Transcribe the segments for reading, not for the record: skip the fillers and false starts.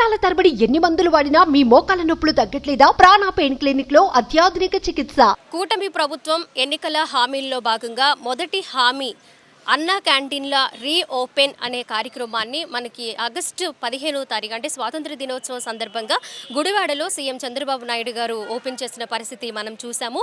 సంవత్సరాల తరబడి ఎన్ని మందులు వాడినా మీ మోకాల నొప్పులు తగ్గట్లేదా? ప్రాణ పెయిన్ క్లినిక్ లో అత్యాధునిక చికిత్స. కూటమి ప్రభుత్వం ఎన్నికల హామీల్లో భాగంగా మొదటి హామీ అన్నా క్యాంటీన్ల రీఓపెన్ అనే కార్యక్రమాన్ని మనకి ఆగస్టు 15వ తారీఖు అంటే స్వాతంత్ర దినోత్సవం సందర్భంగా గుడివాడలో సీఎం చంద్రబాబు నాయుడు గారు ఓపెన్ చేసిన పరిస్థితి మనం చూసాము.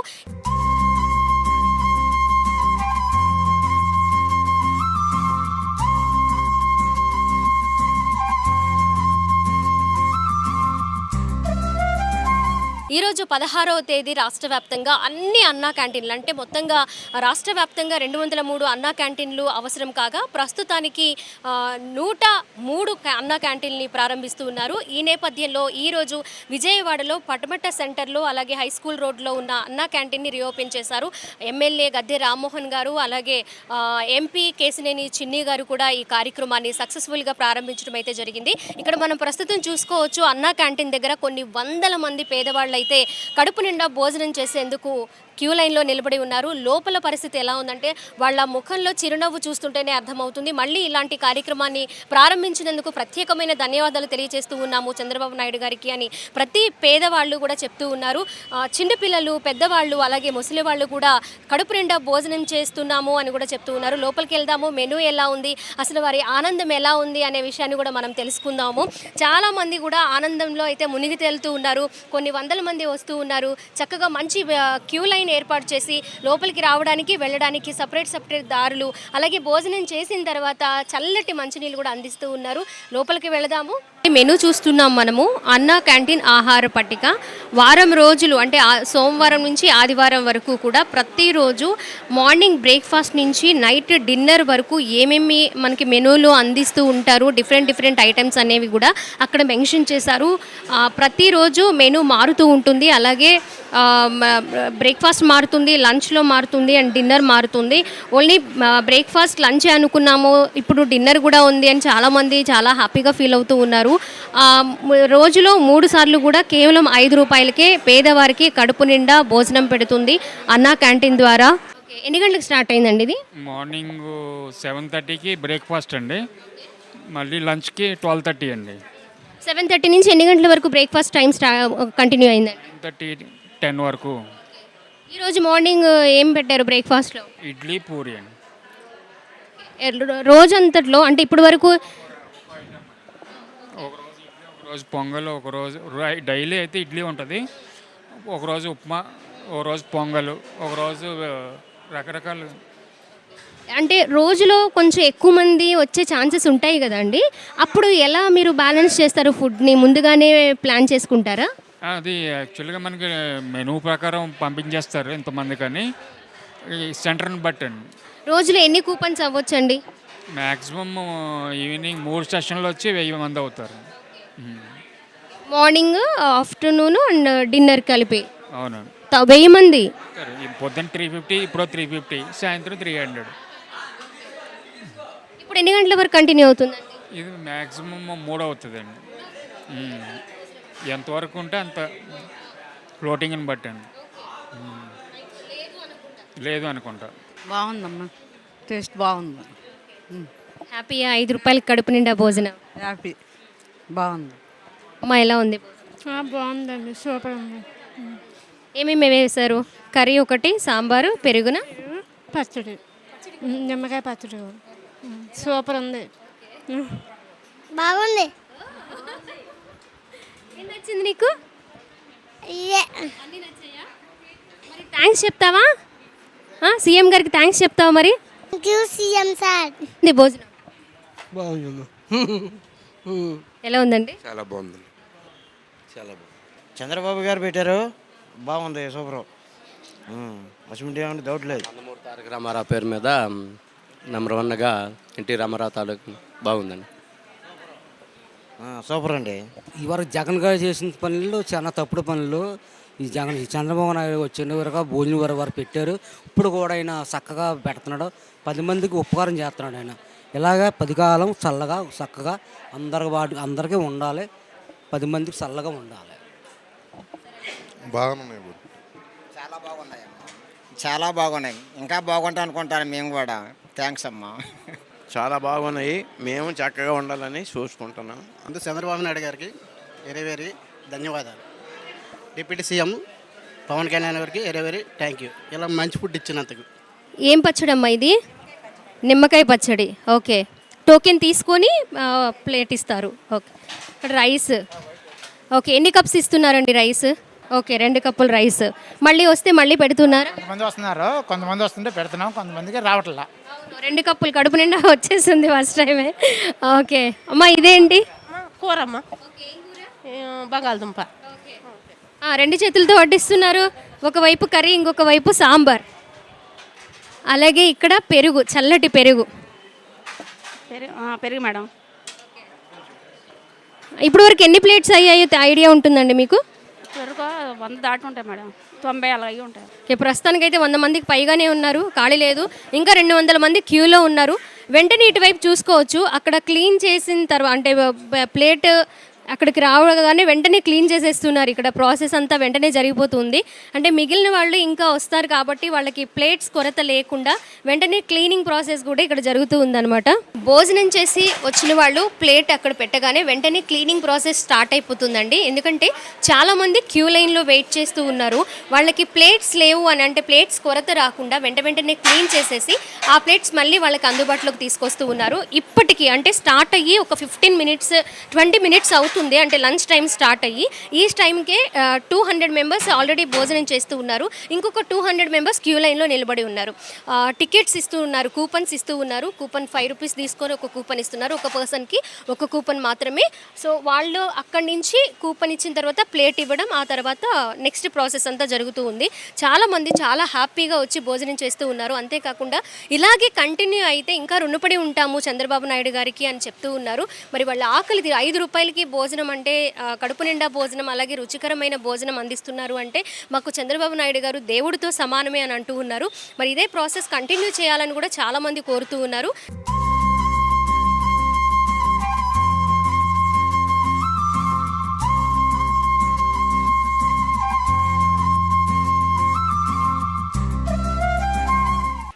ఈరోజు 16వ తేదీ రాష్ట్ర వ్యాప్తంగా అన్ని అన్నా క్యాంటీన్లు అంటే మొత్తంగా రాష్ట్ర వ్యాప్తంగా 203 అన్నా క్యాంటీన్లు అవసరం కాగా ప్రస్తుతానికి 103 అన్నా క్యాంటీన్ని ప్రారంభిస్తూ ఉన్నారు. ఈ నేపథ్యంలో ఈరోజు విజయవాడలో పటమట సెంటర్లో అలాగే హై స్కూల్ రోడ్లో ఉన్న అన్నా క్యాంటీన్ని రీఓపెన్ చేశారు. ఎమ్మెల్యే గద్దె రామ్మోహన్ గారు అలాగే ఎంపీ కేసినేని చిన్ని గారు కూడా ఈ కార్యక్రమాన్ని సక్సెస్ఫుల్గా ప్రారంభించడం అయితే జరిగింది. ఇక్కడ మనం ప్రస్తుతం చూసుకోవచ్చు అన్నా క్యాంటీన్ దగ్గర కొన్ని వందల మంది పేదవాళ్ళు అయితే కడుపు నిండా భోజనం చేసేందుకు క్యూ లైన్లో నిలబడి ఉన్నారు. లోపల పరిస్థితి ఎలా ఉందంటే వాళ్ళ ముఖంలో చిరునవ్వు చూస్తుంటేనే అర్థమవుతుంది. మళ్ళీ ఇలాంటి కార్యక్రమాన్ని ప్రారంభించినందుకు ప్రత్యేకమైన ధన్యవాదాలు తెలియజేస్తూ ఉన్నాము చంద్రబాబు నాయుడు గారికి అని ప్రతి పేదవాళ్ళు కూడా చెప్తూ ఉన్నారు. చిన్నపిల్లలు, పెద్దవాళ్ళు అలాగే ముసలి వాళ్ళు కూడా కడుపు నిండా భోజనం చేస్తున్నాము అని కూడా చెప్తూ ఉన్నారు. లోపలికి వెళ్దాము, మెనూ ఎలా ఉంది, అసలు వారి ఆనందం ఎలా ఉంది అనే విషయాన్ని కూడా మనం తెలుసుకుందాము. చాలామంది కూడా ఆనందంలో అయితే మునిగి తేలుతూ ఉన్నారు. కొన్ని వందల మంది వస్తూ ఉన్నారు. చక్కగా మంచి క్యూ లైన్ ఏర్పాటు చేసి లోపలికి రావడానికి వెళ్ళడానికి సపరేట్ దారులు అలాగే భోజనం చేసిన తర్వాత చల్లటి మంచినీళ్ళు కూడా అందిస్తూ ఉన్నారు. లోపలికి వెళదాము. మెనూ చూస్తున్నాం మనము. అన్నా క్యాంటీన్ ఆహార పట్టిక వారం రోజులు అంటే సోమవారం నుంచి ఆదివారం వరకు కూడా ప్రతిరోజు మార్నింగ్ బ్రేక్ఫాస్ట్ నుంచి నైట్ డిన్నర్ వరకు ఏమేమి మనకి మెనూలో అందిస్తూ ఉంటారు, డిఫరెంట్ ఐటమ్స్ అనేవి కూడా అక్కడ మెన్షన్ చేశారు. ప్రతిరోజు మెనూ మారుతూ ఉంటుంది. అలాగే బ్రేక్ఫాస్ట్ మారుతుంది, లంచ్లో మారుతుంది అండ్ డిన్నర్ మారుతుంది. ఓన్లీ బ్రేక్ఫాస్ట్ లంచ్ అనుకున్నాము, ఇప్పుడు డిన్నర్ కూడా ఉంది అని చాలామంది చాలా హ్యాపీగా ఫీల్ అవుతూ ఉన్నారు. రోజులో 3 సార్లు కూడా కేవలం 5 రూపాయలకే పేదవారికి కడుపు నిండా భోజనం పెడుతుంది అన్నా క్యాంటీన్ ద్వారా. ఎన్ని గంటలకు స్టార్ట్ అయిందండి ఇది? మార్నింగ్ 7:30కి బ్రేక్ఫాస్ట్ అండి, మళ్ళీ లంచ్కి 12:30 అండి. 7:30 నుంచి ఎన్ని గంటల వరకు బ్రేక్ఫాస్ట్ టైం కంటిన్యూ అయిందండి? 9:30-10 వరకు. ఈరోజు మార్నింగ్ ఏం పెట్టారు బ్రేక్ఫాస్ట్లో? ఇడ్లీ, పూరి అండి. రోజంతట్లో అంటే ఇప్పటి వరకు ఒకరోజు పొంగల్, ఒకరోజు డైలీ అయితే ఇడ్లీ ఉంటుంది, ఒకరోజు ఉప్మా, ఒకరోజు పొంగల్, ఒకరోజు రకరకాలు. అంటే రోజులో కొంచెం ఎక్కువ మంది వచ్చే ఛాన్సెస్ ఉంటాయి కదండి, అప్పుడు ఎలా మీరు బ్యాలెన్స్ చేస్తారు? ఫుడ్ని ముందుగానే ప్లాన్ చేసుకుంటారా? అది యాక్చువల్గా మనకి మెనూ ప్రకారం పంపించేస్తారు ఇంతమంది, కానీ ఈ సెంటర్ని బట్టి అండి. రోజులో ఎన్ని కూపన్స్ అవ్వచ్చండి? మ్యాక్సిమం ఈవినింగ్ 3 సెషన్లు వచ్చి 1000 మంది అవుతారు. మార్నింగ్, ఆఫ్టర్నూన్ అండ్ డిన్నర్ కలిపి. అవునండి, 1000 మంది. పొద్దున్న 350, ఇప్పుడు 350, సాయంత్రం 300. ఇప్పుడు ఎన్ని గంటల వరకు కంటిన్యూ అవుతుందండి? ఇది మ్యాక్సిమం 3 అవుతుందండి. ఎంతవరకు ఉంటే అంత ఫ్లోటింగ్ని బట్టి అండి. లేదు అనుకుంటా. బాగుందమ్మా, టేస్ట్ బాగుంది. హ్యాపీగా 5 రూపాయలకి కడుపు నిండా భోజనం. హ్యాపీ, బాగుంది. అమ్మ ఎలా ఉంది? బాగుందండి, సూపర్ ఉంది. ఏమేమి వేశారు? కర్రీ ఒకటి, సాంబారు, పెరుగున పచ్చడి, నిమ్మకాయ పచ్చడి, సూపర్ ఉంది. బాగుంది. ఏం నచ్చింది నీకు? మరి థ్యాంక్స్ చెప్తావా? సీఎం గారికి థ్యాంక్స్ చెప్తావా మరి? CM sir. భోజనం బాగుంది. ఎలా ఉందండి? చాలా బాగుంది, చాలా బాగుంది. చంద్రబాబు గారు పెట్టారు, బాగుంది, సూపర్. అసలు ఏమంటే డౌట్ లేదు. నందమూరి తారక రామారావు పేరు మీద నెంబర్ 1గా ఎన్టీ రామారావు తాలూకు బాగుందండి. సూపర్ అండి. ఇవరకు జగన్ గారు చేసిన పనులు చాలా తప్పుడు పనులు. ఈ చంద్రబాబు నాయుడు వచ్చిన వరకు భోజనం వారు పెట్టారు. ఇప్పుడు కూడా ఆయన చక్కగా పెడుతున్నాడు, 10 మందికి ఉపకారం చేస్తున్నాడు ఆయన. ఇలాగా 10 కాలం చల్లగా చక్కగా అందరికీ ఉండాలి, 10 మందికి చల్లగా ఉండాలి. బాగున్నాయి, చాలా బాగున్నాయి. ఇంకా బాగుంటాయి అనుకుంటాను మేము కూడా. థ్యాంక్స్ అమ్మా. చాలా బాగున్నాయి, మేము చక్కగా ఉండాలని చూసుకుంటున్నాం. చంద్రబాబు నాయుడు గారికి వెరీ వెరీ ధన్యవాదాలు. డిప్యూటీ సీఎం పవన్ కళ్యాణ్ గారికి వెరీ వెరీ థ్యాంక్ యూ, ఇలా మంచి ఫుడ్ ఇచ్చినందుకు. ఏం పచ్చడి అమ్మా ఇది? నిమ్మకాయ పచ్చడి. ఓకే, టోకెన్ తీసుకొని ప్లేట్ ఇస్తారు. ఓకే, ఇక్కడ రైస్. ఓకే, ఎన్ని కప్స్ ఇస్తున్నారండి రైస్? ఓకే, 2 కప్పులు రైస్. మళ్ళీ వస్తే మళ్ళీ పెడుతున్నారా? కొంతమంది వస్తున్నారు, కొంతమంది వస్తుంటే పెడుతున్నాం, కొంతమందికి రావట్లా. 2 కప్పులు కడుపు నిండా వచ్చేసింది ఫస్ట్ టైమే. ఓకే అమ్మా, ఇదేంటి? కూరమ్మ బంగాళదుంప. 2 చేతులతో వడ్డిస్తున్నారు. ఒకవైపు కర్రీ, ఇంకొక వైపు సాంబార్. అలాగే ఇక్కడ పెరుగు, చల్లటి పెరుగు. పెరుగు మేడం. ఇప్పుడు వరకు ఎన్ని ప్లేట్స్ అయ్యాయో ఐడియా ఉంటుందండి మీకు? పెరుగు 100 దాటి ఉంటాయి మేడం, 90 అలా అయ్యి ఉంటాయి. ఓకే, ప్రస్తుతానికైతే 100 మందికి పైగానే ఉన్నారు, ఖాళీ లేదు. ఇంకా 200 మంది క్యూలో ఉన్నారు. వెంటనే ఇటువైపు చూసుకోవచ్చు. అక్కడ క్లీన్ చేసిన తర్వాత అంటే ప్లేట్ అక్కడికి రావగానే వెంటనే క్లీన్ చేసేస్తున్నారు. ఇక్కడ ప్రాసెస్ అంతా వెంటనే జరిగిపోతుంది. అంటే మిగిలిన వాళ్ళు ఇంకా వస్తారు కాబట్టి వాళ్ళకి ప్లేట్స్ కొరత లేకుండా వెంటనే క్లీనింగ్ ప్రాసెస్ కూడా ఇక్కడ జరుగుతూ ఉందన్నమాట. భోజనం చేసి వచ్చిన వాళ్ళు ప్లేట్ అక్కడ పెట్టగానే వెంటనే క్లీనింగ్ ప్రాసెస్ స్టార్ట్ అయిపోతుందండి. ఎందుకంటే చాలామంది క్యూ లైన్లో వెయిట్ చేస్తూ ఉన్నారు. వాళ్ళకి ప్లేట్స్ లేవు అని అంటే ప్లేట్స్ కొరత రాకుండా వెంటనే క్లీన్ చేసేసి ఆ ప్లేట్స్ మళ్ళీ వాళ్ళకి అందుబాటులోకి తీసుకొస్తూ ఉన్నారు. ఇప్పటికీ అంటే స్టార్ట్ అయ్యి ఒక 15 మినిట్స్ 20 మినిట్స్ అవుతుంది. అంటే లంచ్ టైం స్టార్ట్ అయ్యి ఈ టైంకే 200 మెంబర్స్ ఆల్రెడీ భోజనం చేస్తూ ఉన్నారు. ఇంకొక 200 మెంబర్స్ క్యూ లైన్లో నిలబడి ఉన్నారు. టికెట్స్ ఇస్తూ ఉన్నారు, కూపన్స్ ఇస్తూ ఉన్నారు. కూపన్ 5 రూపీస్ తీసుకొని ఒక కూపన్ ఇస్తున్నారు. ఒక పర్సన్కి ఒక కూపన్ మాత్రమే. సో వాళ్ళు అక్కడి నుంచి కూపన్ ఇచ్చిన తర్వాత ప్లేట్ ఇవ్వడం, ఆ తర్వాత నెక్స్ట్ ప్రాసెస్ అంతా జరుగుతూ ఉంది. చాలామంది చాలా హ్యాపీగా వచ్చి భోజనం చేస్తూ ఉన్నారు. అంతేకాకుండా ఇలాగే కంటిన్యూ అయితే ఇంకా రుణపడి ఉంటాము చంద్రబాబు నాయుడు గారికి అని చెప్తూ ఉన్నారు. మరి వాళ్ళ ఆకలిది 5 రూపాయలకి భోజనం అంటే కడుపు నిండా భోజనం, అలాగే రుచికరమైన భోజనం అందిస్తున్నారు అంటే మాకు చంద్రబాబు నాయుడు గారు దేవుడితో సమానమే అని అంటూ ఉన్నారు. మరి ఇదే ప్రాసెస్ కంటిన్యూ చేయాలని కూడా చాలామంది కోరుతూ ఉన్నారు.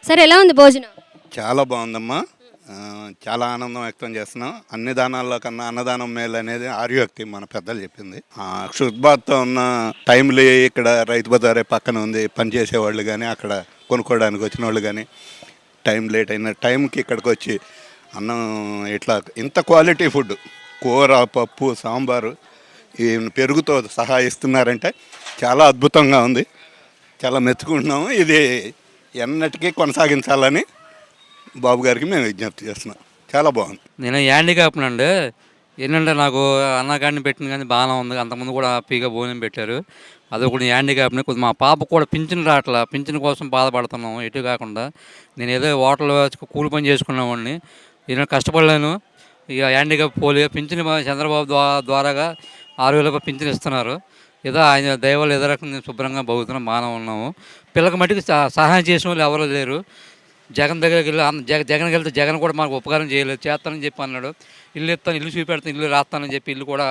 సరే, ఎలా ఉంది భోజనం? చాలా బాగుందమ్మా, చాలా ఆనందం వ్యక్తం చేస్తున్నాం. అన్ని దానాల్లో కన్నా అన్నదానం మేలు అనేది ఆర్యోక్తి మన పెద్దలు చెప్పింది. శుద్ధాత్తో ఉన్న టైంలో ఇక్కడ రైతు బజారే పక్కన ఉంది. పనిచేసేవాళ్ళు కానీ అక్కడ కొనుక్కోవడానికి వచ్చిన వాళ్ళు కానీ టైం లేట్ అయిన టైంకి ఇక్కడికి వచ్చి అన్నం ఇట్లా ఇంత క్వాలిటీ ఫుడ్, కూర, పప్పు, సాంబారు, ఈ పెరుగుతో సహా ఇస్తున్నారంటే చాలా అద్భుతంగా ఉంది. చాలా మెచ్చుకుంటున్నాము. ఇది ఎన్నటికీ కొనసాగించాలని బాబు గారికి మేము విజ్ఞప్తి చేస్తున్నాం. చాలా బాగుంది. నేను హ్యాండిక్యాప్నండి. ఏంటంటే నాకు అన్నగాడిని పెట్టిన కానీ బాగానే ఉంది. అంతకుముందు కూడా హ్యాపీగా భోజనం పెట్టారు. అది ఒకటి హ్యాండిక్యాప్ని. కొద్దిగా మా పాప కూడా పింఛన్ రావట్లా, పింఛన్ కోసం బాధపడుతున్నాము. ఎటు కాకుండా నేను ఏదో హోటల్లో కూలి పని చేసుకునేవాడిని, నేను కష్టపడలేను. ఇక హ్యాండిక్యాప్ పోలియో పింఛన్ చంద్రబాబు ద్వారాగా 6,000 పింఛన్ ఇస్తున్నారు. ఏదో ఆయన దయవల్ల ఏదో రకంగా శుభ్రంగా బతుకుతున్నాం, బాగానే ఉన్నాము. పిల్లకి మట్టుకు సహాయం చేసిన వాళ్ళు ఎవరూ లేరు. జగన్ దగ్గరికి వెళ్ళి జగన్కి వెళ్తే జగన్ కూడా మాకు ఉపకారం చేయలేదు. చేస్తానని చెప్పి అన్నాడు. ఇల్లు ఇస్తాను, ఇల్లు చూపెడతాను, ఇల్లు రాస్తానని చెప్పి ఇల్లు కూడా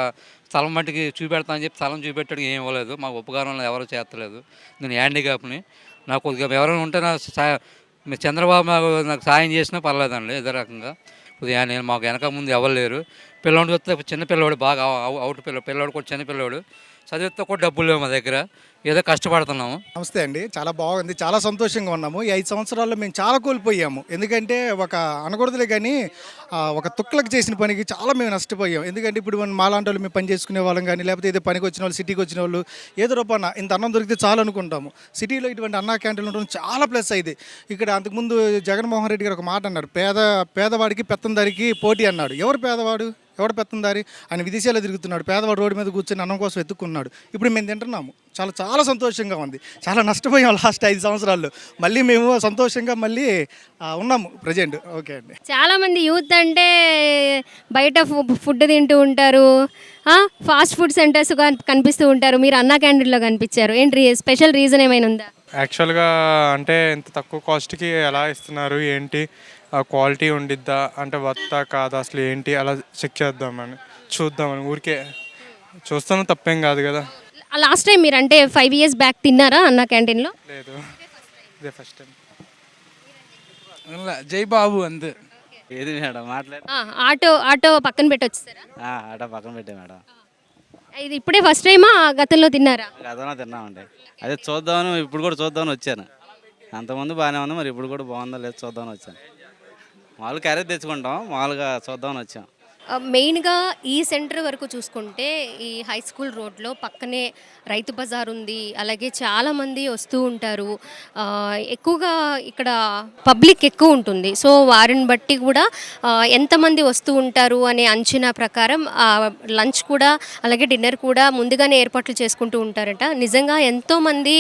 స్థలం మట్టికి చూపెడతానని చెప్పి స్థలం చూపెట్టాడు. ఏం ఇవ్వలేదు. మాకు ఉపకారం ఎవరు చేస్తలేదు. నేను హ్యాండిక్యాప్ని. నాకు కొద్దిగా ఎవరైనా ఉంటే చంద్రబాబు నాకు సాయం చేసినా పర్లేదండి. ఏదో రకంగా కొద్దిగా నేను మాకు వెనక ముందు ఎవరు లేరు. పిల్లవాడిని చూస్తే చిన్న పిల్లవాడు, బాగా అవుట్ పిల్లవాడు కూడా చిన్న పిల్లవాడు, చదివితే కూడా డబ్బులు లేవు మా దగ్గర, ఏదో కష్టపడుతున్నాము. నమస్తే అండి, చాలా బాగుంది, చాలా సంతోషంగా ఉన్నాము. ఈ 5 సంవత్సరాల్లో మేము చాలా కోల్పోయాము. ఎందుకంటే ఒక అనకూడదులే కానీ ఒక తుక్కలకు చేసిన పనికి చాలా మేము నష్టపోయాం. ఎందుకంటే ఇప్పుడు మనం మాలాంటి వాళ్ళు మేము పని చేసుకునే వాళ్ళం కానీ, లేకపోతే ఏదో పనికి వచ్చిన వాళ్ళు, సిటీకి వచ్చిన వాళ్ళు ఏదో రూపాన ఇంత అన్నం దొరికితే చాలు అనుకుంటాము. సిటీలో ఇటువంటి అన్నా క్యాంటీన్లు ఉండడం చాలా ప్లస్ అయింది. ఇక్కడ అంతకుముందు జగన్మోహన్ రెడ్డి గారు ఒక మాట అన్నారు, పేదవాడికి పెత్తందారికి పోటీ అన్నాడు. ఎవరు పేదవాడు, ఎవడు పెత్తందారి? ఆయన విదేశాల్లో తిరుగుతున్నాడు, పేదవాడు రోడ్డు మీద కూర్చొని అన్నం కోసం ఎత్తుకున్నాడు. ఇప్పుడు మేము తింటున్నాము. చాలా చాలా సంతోషంగా ఉంది. చాలా నష్టపోయాం లాస్ట్ 5 సంవత్సరాల్లో. మళ్ళీ మేము సంతోషంగా మళ్ళీ ఉన్నాము ప్రజెంట్. ఓకే అండి. చాలామంది యూత్ అంటే బయట ఫుడ్ తింటూ ఉంటారు, ఫాస్ట్ ఫుడ్ సెంటర్స్ కనిపిస్తూ ఉంటారు. మీరు అన్నా క్యాంటీన్లో కనిపించారు. ఏంటి స్పెషల్ రీజన్ ఏమైనా ఉందా? యాక్చువల్గా అంటే ఇంత తక్కువ కాస్ట్కి ఎలా ఇస్తున్నారు, ఏంటి క్వాలిటీ ఉండిద్దా, అంటే వర్తా కాదా, అసలు ఏంటి అలా చెక్ చేద్దామని చూద్దామని ఊరికే చూస్తాను, తప్పేం కాదు కదా. లాస్ట్ టైం మీరు అంటే 5 years బ్యాక్ తిన్నారా అన్నా క్యాంటీన్లో? లేదు, ఇదే ఫస్ట్ టైం. జై బాబు అంతే. ఏది మేడం మాట్లాడు. ఆటో పక్కన పెట్టి వచ్చేసారా? ఆటో పక్కన పెట్టే మేడం. ఇది ఇప్పుడే ఫస్ట్ టైమా గతంలో తిన్నారా? గతంలో తిన్నామండి. అదే చూద్దామని ఇప్పుడు కూడా చూద్దామని వచ్చాను. అంతకుముందు బాగానే ఉంది, మరి ఇప్పుడు కూడా బాగుందో లేదో చూద్దామని వచ్చాను. మామూలుగా క్యారేజ్ తెచ్చుకుంటాం, మామూలుగా చూద్దామని వచ్చాం. మెయిన్గా ఈ సెంటర్ వరకు చూసుకుంటే ఈ హై స్కూల్ రోడ్లో పక్కనే రైతు బజార్ ఉంది. అలాగే చాలామంది వస్తూ ఉంటారు. ఎక్కువగా ఇక్కడ పబ్లిక్ ఎక్కువ ఉంటుంది. సో వారిని బట్టి కూడా ఎంతమంది వస్తూ ఉంటారు అనే అంచనా ప్రకారం లంచ్ కూడా అలాగే డిన్నర్ కూడా ముందుగానే ఏర్పాట్లు చేసుకుంటూ ఉంటారట. నిజంగా ఎంతోమంది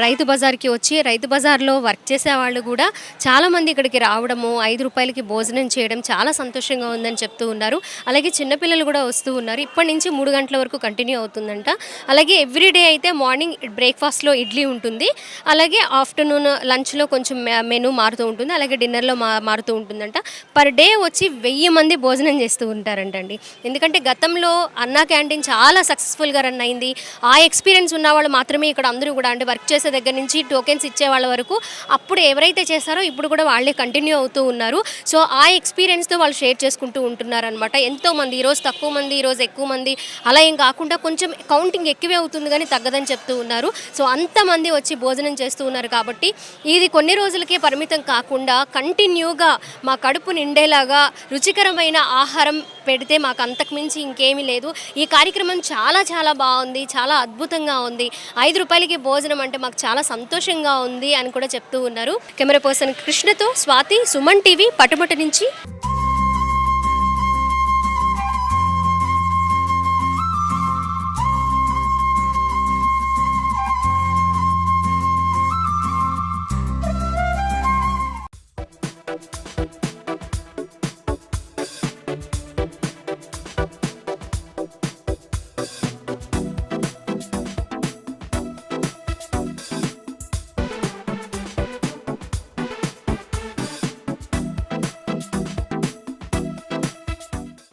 రైతు బజార్కి వచ్చి రైతు బజార్లో వర్క్ చేసే వాళ్ళు కూడా చాలామంది ఇక్కడికి రావడము, 5 రూపాయలకి భోజనం చేయడం చాలా సంతోషంగా ఉందని చెప్తూ ఉన్నారు. అలాగే చిన్నపిల్లలు కూడా వస్తూ ఉన్నారు. ఇప్పటి నుంచి 3 గంటల వరకు కంటిన్యూ అవుతుందంట. అలాగే ఎవ్రీడే అయితే మార్నింగ్ బ్రేక్ఫాస్ట్లో ఇడ్లీ ఉంటుంది. అలాగే ఆఫ్టర్నూన్ లంచ్లో కొంచెం మెనూ మారుతూ ఉంటుంది. అలాగే డిన్నర్లో మారుతూ ఉంటుందంట. పర్ డే వచ్చి 1000 మంది భోజనం చేస్తూ ఉంటారంటండి. ఎందుకంటే గతంలో అన్నా క్యాంటీన్ చాలా సక్సెస్ఫుల్గా రన్ అయింది. ఆ ఎక్స్పీరియన్స్ ఉన్న వాళ్ళు మాత్రమే ఇక్కడ అందరూ కూడా అంటే వర్క్ చేసే దగ్గర నుంచి టోకెన్స్ ఇచ్చే వాళ్ళ వరకు అప్పుడు ఎవరైతే చేశారో ఇప్పుడు కూడా వాళ్ళే కంటిన్యూ అవుతూ ఉన్నారు. సో ఆ ఎక్స్పీరియన్స్తో వాళ్ళు షేర్ చేసుకుంటూ ఉంటున్నారు అనమాట. ఎంతోమంది ఈరోజు తక్కువ మంది, ఈరోజు ఎక్కువ మంది అలా ఏం కాకుండా కొంచెం కౌంటింగ్ ఎక్కువే అవుతుంది కానీ తగ్గదని చెప్తూ ఉన్నారు. సో అంతమంది వచ్చి భోజనం చేస్తూ ఉన్నారు కాబట్టి ఇది కొన్ని రోజులకే పరిమితం కాకుండా కంటిన్యూగా మా కడుపు నిండేలాగా రుచికరమైన ఆహారం పెడితే మాకు అంతకుమించి ఇంకేమీ లేదు. ఈ కార్యక్రమం చాలా చాలా బాగుంది, చాలా అద్భుతంగా ఉంది. 5 రూపాయలకి భోజనం అంటే మాకు చాలా సంతోషంగా ఉంది అని కూడా చెప్తూ ఉన్నారు. కెమెరా పర్సన్ కృష్ణతో స్వాతి, సుమన్ టీవీ, పటమట నుంచి.